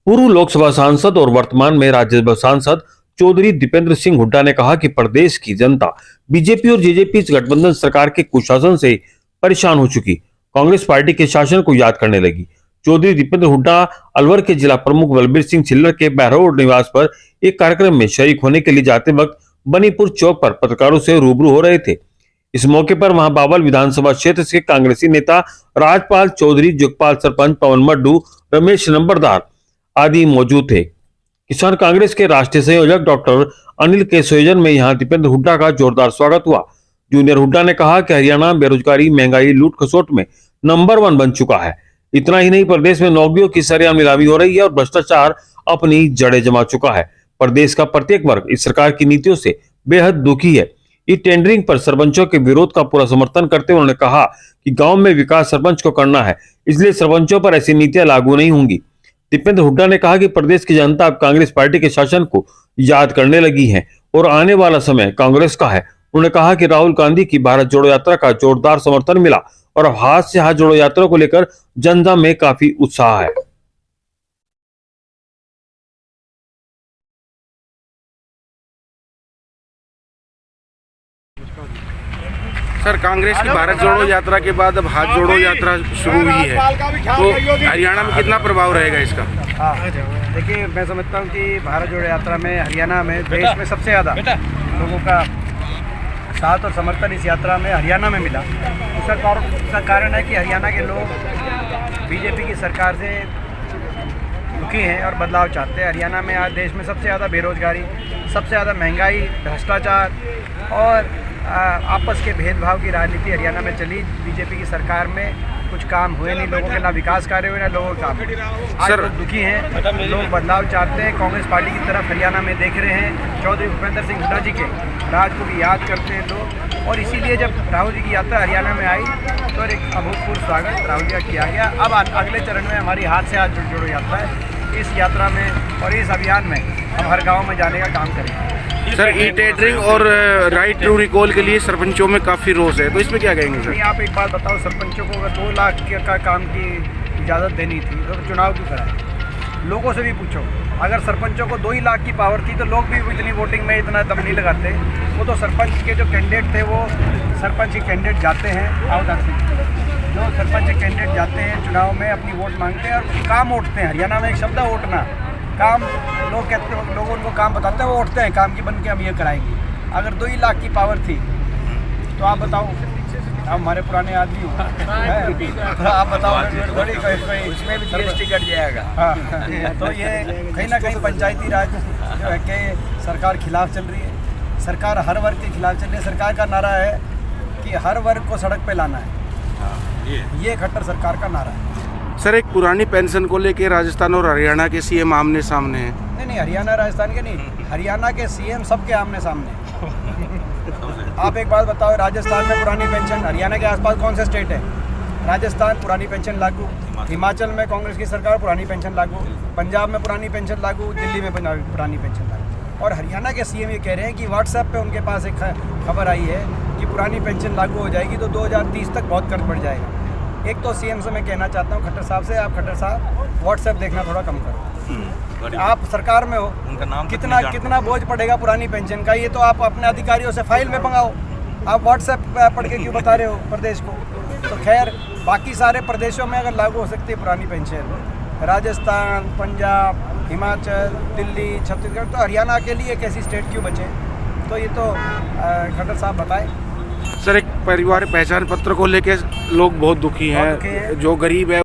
पूर्व लोकसभा सांसद और वर्तमान में राज्यसभा सांसद चौधरी दीपेंद्र सिंह हुड्डा ने कहा कि प्रदेश की जनता बीजेपी और जेजेपी गठबंधन सरकार के कुशासन से परेशान हो चुकी, कांग्रेस पार्टी के शासन को याद करने लगी। चौधरी दीपेंद्र हुड्डा अलवर के जिला प्रमुख बलबीर सिंह छिल्लर के बहरोड निवास पर एक कार्यक्रम में शरीक होने के लिए जाते वक्त बनीपुर चौक पर पत्रकारों से रूबरू हो रहे थे। इस मौके पर वहां बावल विधानसभा क्षेत्र से कांग्रेसी नेता राजपाल चौधरी, जुगपाल सरपंच पवन मड्डू, रमेश नंबरदार आदि मौजूद थे। किसान कांग्रेस के राष्ट्रीय संयोजक डॉक्टर अनिल के संयोजन में यहां दीपेंद्र हुड्डा का जोरदार स्वागत हुआ। जूनियर हुड्डा ने कहा कि हरियाणा बेरोजगारी, महंगाई, लूट खसोट में नंबर 1 बन चुका है। इतना ही नहीं, प्रदेश में नौकरियों की सरेआम नीलामी हो रही है और भ्रष्टाचार अपनी जड़ें जमा चुका है। प्रदेश का प्रत्येक वर्ग इस सरकार की नीतियों से बेहद दुखी है। इस टेंडरिंग पर सरपंचों के विरोध का पूरा समर्थन करते हुए उन्होंने कहा कि गांव में विकास सरपंच को करना है, इसलिए सरपंचों पर ऐसी नीतियां लागू नहीं होंगी। दीपेंद्र हुड्डा ने कहा कि प्रदेश की जनता अब कांग्रेस पार्टी के शासन को याद करने लगी है और आने वाला समय कांग्रेस का है। उन्होंने कहा कि राहुल गांधी की भारत जोड़ो यात्रा का जोरदार समर्थन मिला और अब हाथ से हाथ जोड़ो यात्रा को लेकर जनता में काफी उत्साह है। सर, कांग्रेस की भारत जोड़ो यात्रा के बाद अब हाथ जोड़ो यात्रा शुरू हुई है, तो हरियाणा में कितना प्रभाव रहेगा इसका? हाँ, देखिए, मैं समझता हूँ कि भारत जोड़ो यात्रा में हरियाणा में देश में सबसे ज़्यादा लोगों का साथ और समर्थन इस यात्रा में हरियाणा में मिला। उसका कारण है कि हरियाणा के लोग बीजेपी की सरकार से दुखी हैं और बदलाव चाहते हैं। हरियाणा में आज देश में सबसे ज़्यादा बेरोजगारी, सबसे ज़्यादा महंगाई, भ्रष्टाचार और आपस के भेदभाव की राजनीति हरियाणा में चली। बीजेपी की सरकार में कुछ काम हुए नहीं, लोगों के ना विकास कार्य हुए ना लोगों के काम। आज लोग दुखी हैं, लोग बदलाव चाहते हैं। कांग्रेस पार्टी की तरफ हरियाणा में देख रहे हैं। चौधरी भूपेंद्र सिंह हुड्डा जी के राज को भी याद करते हैं लोग, और इसीलिए जब राहुल जी की यात्रा हरियाणा में आई तो एक अभूतपूर्व स्वागत राहुल जी का किया गया। अब अगले चरण में हमारी हाथ से हाथ जोड़ो यात्रा है। इस यात्रा में और इस अभियान में हम हर गाँव में जाने का काम करेंगे। सर, ई टेंडरिंग और राइट टू रिकॉल के लिए सरपंचों में काफ़ी रोष है, तो इसमें क्या कहेंगे सर? आप एक बात बताओ, सरपंचों को अगर 2 लाख का काम की इजाज़त देनी थी तो चुनाव क्यों कराए? लोगों से भी पूछो, अगर सरपंचों को 2 ही लाख की पावर थी तो लोग भी इतनी वोटिंग में इतना दम नहीं लगाते। वो तो सरपंच के जो कैंडिडेट थे, वो सरपंच के कैंडिडेट जाते हैं जो सरपंच के कैंडिडेट जाते हैं चुनाव में, अपनी वोट मांगते हैं और काम उठते हैं। हरियाणा में एक शब्द है ओटना, काम। लोग कहते हैं, लोग उनको काम बताते हैं, वो उठते हैं काम की बन के हम ये कराएंगे। अगर 2 ही लाख की पावर थी तो आप बताओ, आप हमारे पुराने आदमी हो, तो आप बताओ थोड़ी कोई उसमें भी GST कट जाएगा। हाँ, तो ये कहीं ना कहीं पंचायती राज जो है कि सरकार खिलाफ चल रही है। सरकार हर वर्ग के खिलाफ चल रही है। सरकार का नारा है कि हर वर्ग को सड़क पे लाना है। ये खट्टर सरकार का नारा है। सर, एक पुरानी पेंशन को लेके राजस्थान और हरियाणा के सीएम आमने सामने हैं। नहीं, हरियाणा राजस्थान के नहीं, हरियाणा के सीएम सबके आमने सामने। आप एक बात बताओ, राजस्थान में पुरानी पेंशन, हरियाणा के आसपास कौन से स्टेट है? राजस्थान पुरानी पेंशन लागू, हिमाचल में कांग्रेस की सरकार पुरानी पेंशन लागू, पंजाब में पुरानी पेंशन लागू, दिल्ली में पुरानी पेंशन लागू। और हरियाणा के सीएम ये कह रहे हैं कि व्हाट्सएप पे उनके पास एक खबर आई है कि पुरानी पेंशन लागू हो जाएगी तो 2030 तक बहुत खर्च बढ़ जाएगा। एक तो सीएम से मैं कहना चाहता हूँ, खट्टर साहब से, आप खट्टर साहब व्हाट्सएप देखना थोड़ा कम करो। आप सरकार में हो, उनका नाम कितना बोझ पड़ेगा पुरानी पेंशन का, ये तो आप अपने अधिकारियों से फाइल में मंगाओ। आप व्हाट्सएप पढ़ के क्यों बता रहे हो प्रदेश को? तो खैर, बाकी सारे प्रदेशों में अगर लागू हो सकती है पुरानी पेंशन, राजस्थान, पंजाब, हिमाचल, दिल्ली, छत्तीसगढ़, तो हरियाणा के लिए एक ऐसी स्टेट क्यों बचे? तो ये तो खट्टर साहब बताएं। सर, एक परिवार पहचान पत्र को लेके लोग बहुत दुखी हैं, जो गरीब है